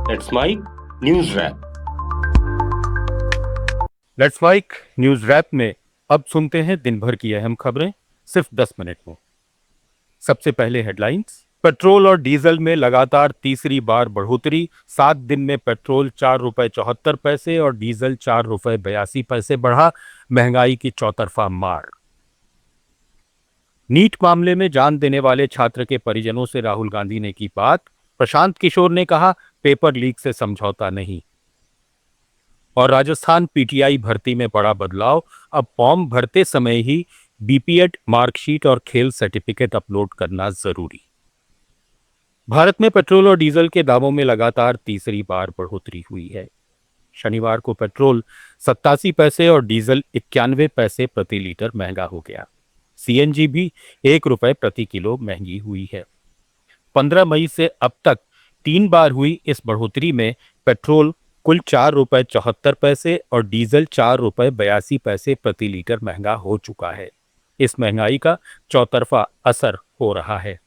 Let's mic news wrap. Let's mic news wrap में अब सुनते हैं दिन भर की अहम खबरें सिर्फ 10 मिनट में। सबसे पहले हेडलाइंस। पेट्रोल और डीजल में लगातार तीसरी बार बढ़ोतरी। 7 दिन में पेट्रोल 4 रुपए 74 पैसे और डीजल 4 रुपए 82 पैसे बढ़ा। महंगाई की चौतरफा मार। नीट मामले में जान देने वाले छात्र के परिजनों से राहुल गांधी ने की बात। प्रशांत किशोर ने कहा, पेपर लीक से समझौता नहीं। और राजस्थान पीटीआई भर्ती में बड़ा बदलाव। अब फॉर्म भरते समय ही बीपीएड मार्कशीट और खेल सर्टिफिकेट अपलोड करना जरूरी। भारत में पेट्रोल और डीजल के दामों में लगातार तीसरी बार बढ़ोतरी हुई है। शनिवार को पेट्रोल 87 पैसे और डीजल 91 पैसे प्रति लीटर महंगा हो गया। सीएनजी भी 1 रुपए प्रति किलो महंगी हुई है। 15 मई से अब तक 3 बार हुई इस बढ़ोतरी में पेट्रोल कुल 4 रुपए 74 पैसे और डीजल 4 रुपए 82 पैसे प्रति लीटर महंगा हो चुका है। इस महंगाई का चौतरफा असर हो रहा है।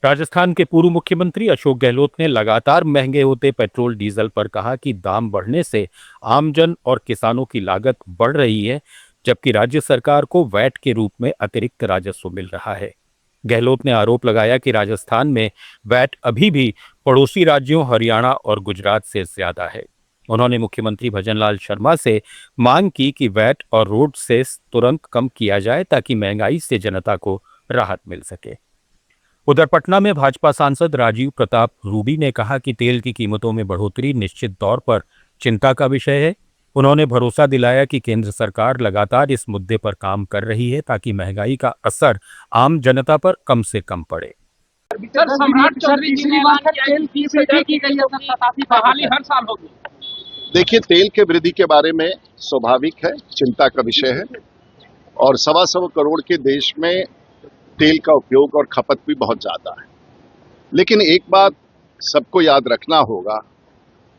राजस्थान के पूर्व मुख्यमंत्री अशोक गहलोत ने लगातार महंगे होते पेट्रोल डीजल पर कहा कि दाम बढ़ने से आमजन और किसानों की लागत बढ़ रही है, जबकि राज्य सरकार को वैट के रूप में अतिरिक्त राजस्व मिल रहा है। गहलोत ने आरोप लगाया कि राजस्थान में वैट अभी भी पड़ोसी राज्यों हरियाणा और गुजरात से ज्यादा है। उन्होंने मुख्यमंत्री भजनलाल शर्मा से मांग की कि वैट और रोड सेस तुरंत कम किया जाए ताकि महंगाई से जनता को राहत मिल सके। उधर पटना में भाजपा सांसद राजीव प्रताप रूडी ने कहा कि तेल की कीमतों में बढ़ोतरी निश्चित तौर पर चिंता का विषय है। उन्होंने भरोसा दिलाया कि केंद्र सरकार लगातार इस मुद्दे पर काम कर रही है ताकि महंगाई का असर आम जनता पर कम से कम पड़े। सर, सम्राट चौधरी जी ने ऐलान किया कि 30 रुपए की गई है, बहाली हर साल होगी। देखिए, तेल के वृद्धि के बारे में स्वाभाविक है, चिंता का विषय है और 125 करोड़ के देश में तेल का उपयोग और खपत भी बहुत ज्यादा है। लेकिन एक बात सबको याद रखना होगा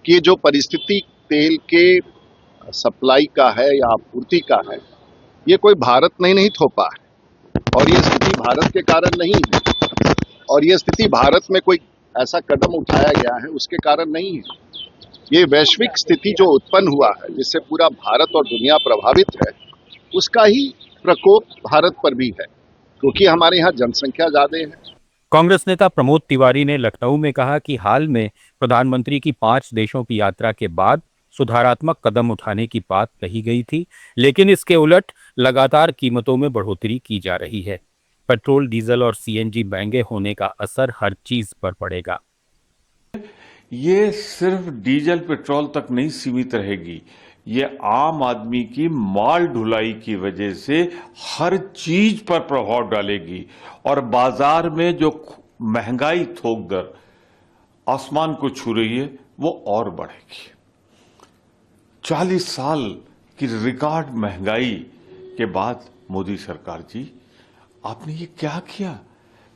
कि जो परिस्थिति तेल के सप्लाई का है या आपूर्ति का है, ये कोई भारत नहीं थोपा है और ये स्थिति भारत के कारण नहीं है और ये स्थिति भारत में कोई ऐसा कदम उठाया गया है उसके कारण नहीं है। ये वैश्विक स्थिति जो उत्पन्न हुआ है जिससे पूरा भारत और दुनिया प्रभावित है, उसका ही प्रकोप भारत पर भी है क्योंकि हमारे यहाँ जनसंख्या ज्यादा है। कांग्रेस नेता प्रमोद तिवारी ने लखनऊ में कहा कि हाल में प्रधानमंत्री की 5 देशों की यात्रा के बाद सुधारात्मक कदम उठाने की बात कही गई थी, लेकिन इसके उलट लगातार कीमतों में बढ़ोतरी की जा रही है। पेट्रोल, डीजल और सीएनजी महंगे होने का असर हर चीज पर पड़ेगा। ये सिर्फ डीजल पेट्रोल तक नहीं सीमित रहेगी, ये आम आदमी की माल ढुलाई की वजह से हर चीज पर प्रभाव डालेगी और बाजार में जो महंगाई थोक दर आसमान को छू रही है वो और बढ़ेगी। 40 साल की रिकॉर्ड महंगाई के बाद मोदी सरकार जी, आपने ये क्या किया?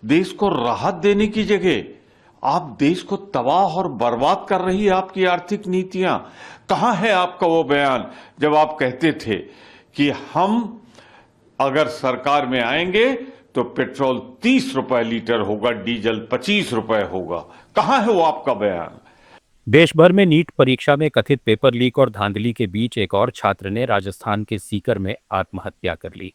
देश को राहत देने की जगह आप देश को तबाह और बर्बाद कर रही है आपकी आर्थिक नीतियां। कहां है आपका वो बयान जब आप कहते थे कि हम अगर सरकार में आएंगे तो पेट्रोल 30 रुपए लीटर होगा, डीजल 25 रुपए होगा? कहां है वो आपका बयान? देश भर में नीट परीक्षा में कथित पेपर लीक और धांधली के बीच एक और छात्र ने राजस्थान के सीकर में आत्महत्या कर ली।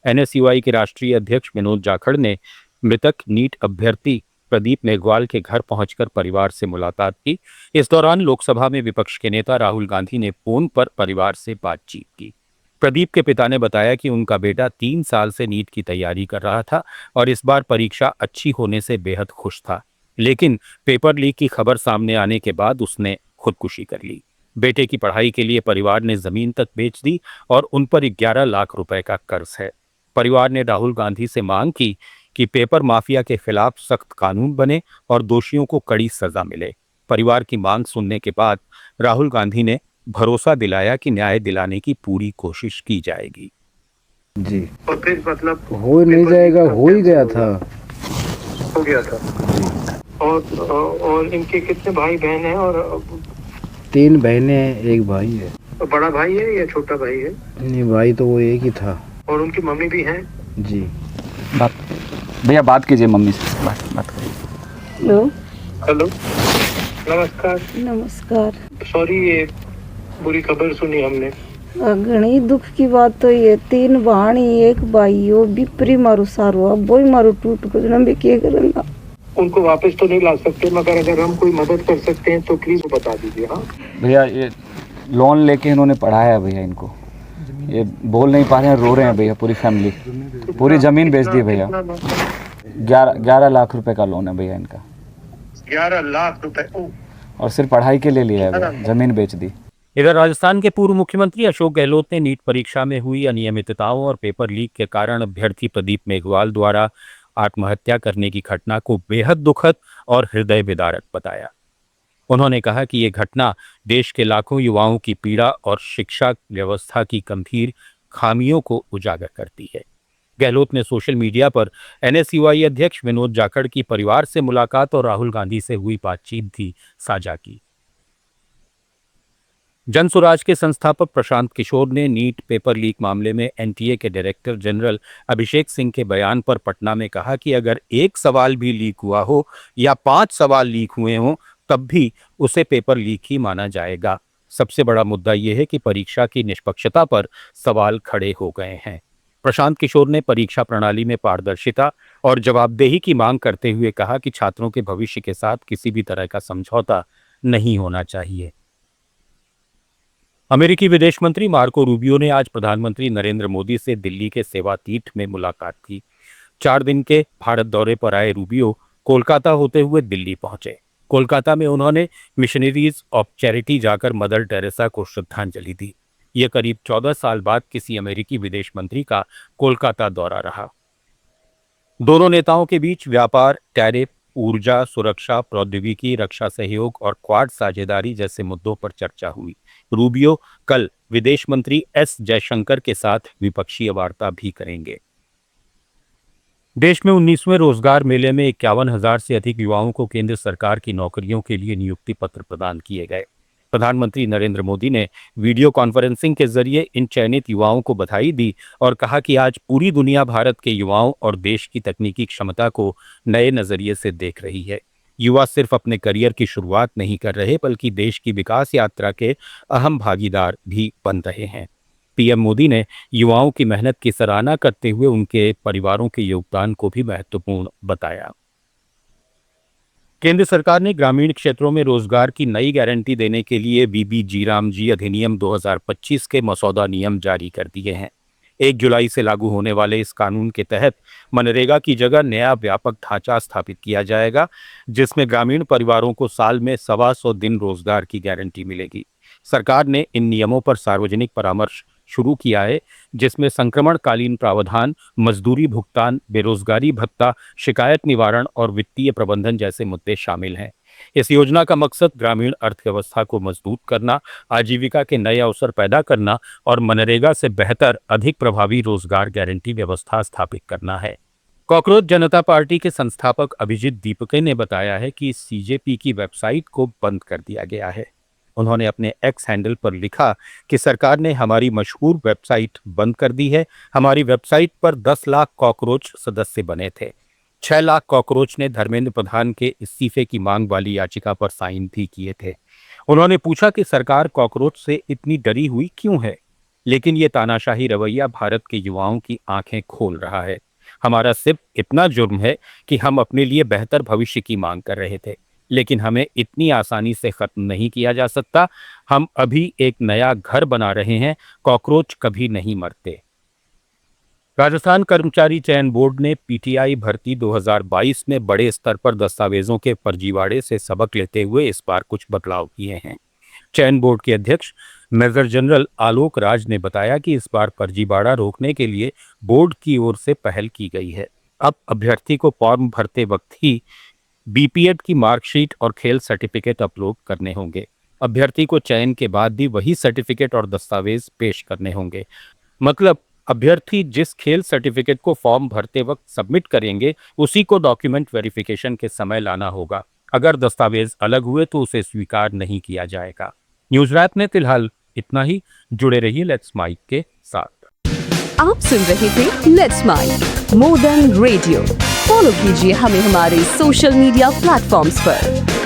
एनएसयूआई के राष्ट्रीय अध्यक्ष विनोद जाखड़ ने मृतक नीट अभ्यर्थी प्रदीप मेघवाल के घर पहुंचकर परिवार से मुलाकात की। इस दौरान लोकसभा में विपक्ष के नेता राहुल गांधी ने फोन पर परिवार से बातचीत की। प्रदीप के पिता ने बताया कि उनका बेटा 3 साल से नीट की तैयारी कर रहा था और इस बार परीक्षा अच्छी होने से बेहद खुश था, लेकिन पेपर लीक की खबर सामने आने के बाद उसने खुदकुशी कर ली। बेटे की पढ़ाई के लिए परिवार ने जमीन तक बेच दी और उन पर 11 लाख रुपए का कर्ज है। परिवार ने राहुल गांधी से मांग की कि पेपर माफिया के खिलाफ सख्त कानून बने और दोषियों को कड़ी सजा मिले। परिवार की मांग सुनने के बाद राहुल गांधी ने भरोसा दिलाया कि न्याय दिलाने की पूरी कोशिश की जाएगी। जी, और फिर मतलब हो नहीं जाएगा, हो ही गया था, हो गया था। और इनके कितने भाई बहन हैं? और 3 बहनें हैं, 1 भाई है। बड़ा भाई है या छोटा भाई है? नहीं, भाई तो वो एक ही था। और उनकी मम्मी भी हैं? जी। भैया बात कीजिए मम्मी से, बात करिए। हेलो। नमस्कार। नमस्कार। सॉरी, ये बुरी खबर सुनी हमने। घणी दुख की बात तो ये 3 भाणी 1 भाई हो बिपरी मारू सारो अब वही मारू टूट कर भी क्या करूंगा। उनको वापस तो नहीं ला सकते, मगर अगर हम कोई मदद कर सकते हैं तो प्लीज बता दीजिए। हाँ भैया, ये लोन लेके इन्होंने पढ़ाया है भैया इनको, ये बोल नहीं पा रहे हैं, रो रहे हैं भैया, पूरी फैमिली, पूरी जमीन बेच दी भैया। 11 लाख रुपए का लोन है भैया इनका। 11 लाख रुपए? और सिर्फ पढ़ाई के लिए लिया है भैया, जमीन बेच दी। इधर राजस्थान के पूर्व मुख्यमंत्री अशोक गहलोत ने नीट परीक्षा में हुई अनियमितताओं और पेपर लीक के कारण अभ्यर्थी प्रदीप मेघवाल द्वारा आत्महत्या करने की घटना को बेहद दुखद और हृदय विदारक बताया। उन्होंने कहा कि ये घटना देश के लाखों युवाओं की पीड़ा और शिक्षा व्यवस्था की गंभीर खामियों को उजागर करती है। गहलोत ने सोशल मीडिया पर एनएसयूआई अध्यक्ष विनोद जाखड़ की परिवार से मुलाकात और राहुल गांधी से हुई बातचीत भी साझा की। जन स्वराज के संस्थापक प्रशांत किशोर ने नीट पेपर लीक मामले में एनटीए के डायरेक्टर जनरल अभिषेक सिंह के बयान पर पटना में कहा कि अगर 1 सवाल भी लीक हुआ हो या 5 सवाल लीक हुए हों तब भी उसे पेपर लीक ही माना जाएगा। सबसे बड़ा मुद्दा यह है कि परीक्षा की निष्पक्षता पर सवाल खड़े हो गए हैं। प्रशांत किशोर ने परीक्षा प्रणाली में पारदर्शिता और जवाबदेही की मांग करते हुए कहा कि छात्रों के भविष्य के साथ किसी भी तरह का समझौता नहीं होना चाहिए। अमेरिकी विदेश मंत्री मार्को रूबियो ने आज प्रधानमंत्री नरेंद्र मोदी से दिल्ली के सेवातीर्थ में मुलाकात की। 4 दिन के भारत दौरे पर आए रूबियो कोलकाता होते हुए दिल्ली पहुंचे। कोलकाता में उन्होंने मिशनरीज ऑफ चैरिटी जाकर मदर टेरेसा को श्रद्धांजलि दी। यह करीब 14 साल बाद किसी अमेरिकी विदेश मंत्री का कोलकाता दौरा रहा। दोनों नेताओं के बीच व्यापार, टैरिफ, ऊर्जा, सुरक्षा, प्रौद्योगिकी, रक्षा सहयोग और क्वाड साझेदारी जैसे मुद्दों पर चर्चा हुई। रूबियो कल विदेश मंत्री एस जयशंकर के साथ द्विपक्षीय वार्ता भी करेंगे। देश में 19वें रोजगार मेले में 51,000 से अधिक युवाओं को केंद्र सरकार की नौकरियों के लिए नियुक्ति पत्र प्रदान किए गए। प्रधानमंत्री नरेंद्र मोदी ने वीडियो कॉन्फ्रेंसिंग के जरिए इन चयनित युवाओं को बधाई दी और कहा कि आज पूरी दुनिया भारत के युवाओं और देश की तकनीकी क्षमता को नए नजरिए से देख रही है। युवा सिर्फ अपने करियर की शुरुआत नहीं कर रहे बल्कि देश की विकास यात्रा के अहम भागीदार भी बन रहे हैं। पीएम मोदी ने युवाओं की मेहनत की सराहना करते हुए उनके परिवारों के योगदान को भी महत्वपूर्ण बताया। केंद्र सरकार ने ग्रामीण क्षेत्रों में रोजगार की नई गारंटी देने के लिए बीबी रामजी अधिनियम 2025 के मसौदा नियम जारी कर दिए हैं। 1 जुलाई से लागू होने वाले इस कानून के तहत मनरेगा की जगह नया व्यापक ढांचा स्थापित किया जाएगा, जिसमें ग्रामीण परिवारों को साल में 125 दिन रोजगार की गारंटी मिलेगी। सरकार ने इन नियमों पर सार्वजनिक परामर्श शुरू किया है, जिसमें संक्रमणकालीन प्रावधान, मजदूरी भुगतान, बेरोजगारी भत्ता, शिकायत निवारण और वित्तीय प्रबंधन जैसे मुद्दे शामिल हैं। इस योजना का मकसद ग्रामीण अर्थव्यवस्था को मजबूत करना, आजीविका के नए अवसर पैदा करना और मनरेगा से बेहतर, अधिक प्रभावी रोजगार गारंटी व्यवस्था स्थापित करना है। कॉकरोच जनता पार्टी के संस्थापक अभिजीत दीपके ने बताया है कि सीजेपी की वेबसाइट को बंद कर दिया गया है। उन्होंने अपने एक्स हैंडल पर लिखा कि सरकार ने हमारी मशहूर वेबसाइट बंद कर दी है। हमारी वेबसाइट पर 10 लाख कॉकरोच सदस्य बने थे। 6 लाख कॉकरोच ने धर्मेंद्र प्रधान के इस्तीफे की मांग वाली याचिका पर साइन भी किए थे। उन्होंने पूछा कि सरकार कॉकरोच से इतनी डरी हुई क्यों है, लेकिन ये तानाशाही रवैया भारत के युवाओं की आंखें खोल रहा है। हमारा सिर्फ इतना जुर्म है कि हम अपने लिए बेहतर भविष्य की मांग कर रहे थे, लेकिन हमें इतनी आसानी से खत्म नहीं किया जा सकता। हम अभी एक नया घर बना रहे हैं। कॉकरोच कभी नहीं मरते। राजस्थान कर्मचारी चयन बोर्ड ने पीटीआई भर्ती 2022 में बड़े स्तर पर दस्तावेजों के फर्जीवाड़े से सबक लेते हुए इस बार कुछ बदलाव किए हैं। चयन बोर्ड के अध्यक्ष मेजर जनरल आलोक राज ने बताया कि इस बार फर्जीवाड़ा रोकने के लिए बोर्ड की ओर से पहल की गई है। अब अभ्यर्थी को फॉर्म भरते वक्त ही बीपीएड की मार्कशीट और खेल सर्टिफिकेट अपलोड करने होंगे। अभ्यर्थी को चयन के बाद भी वही सर्टिफिकेट और दस्तावेज पेश करने होंगे। मतलब अभ्यर्थी जिस खेल सर्टिफिकेट को फॉर्म भरते वक्त सबमिट करेंगे, उसी को डॉक्यूमेंट वेरिफिकेशन के समय लाना होगा। अगर दस्तावेज अलग हुए तो उसे स्वीकार नहीं किया जाएगा। न्यूज रैप ने फिलहाल इतना ही। जुड़े रहिए लेट्स माइक के साथ। आप सुन रहे थे let's mic more than radio. Follow कीजिए हमें हमारे सोशल मीडिया प्लेटफॉर्म्स पर।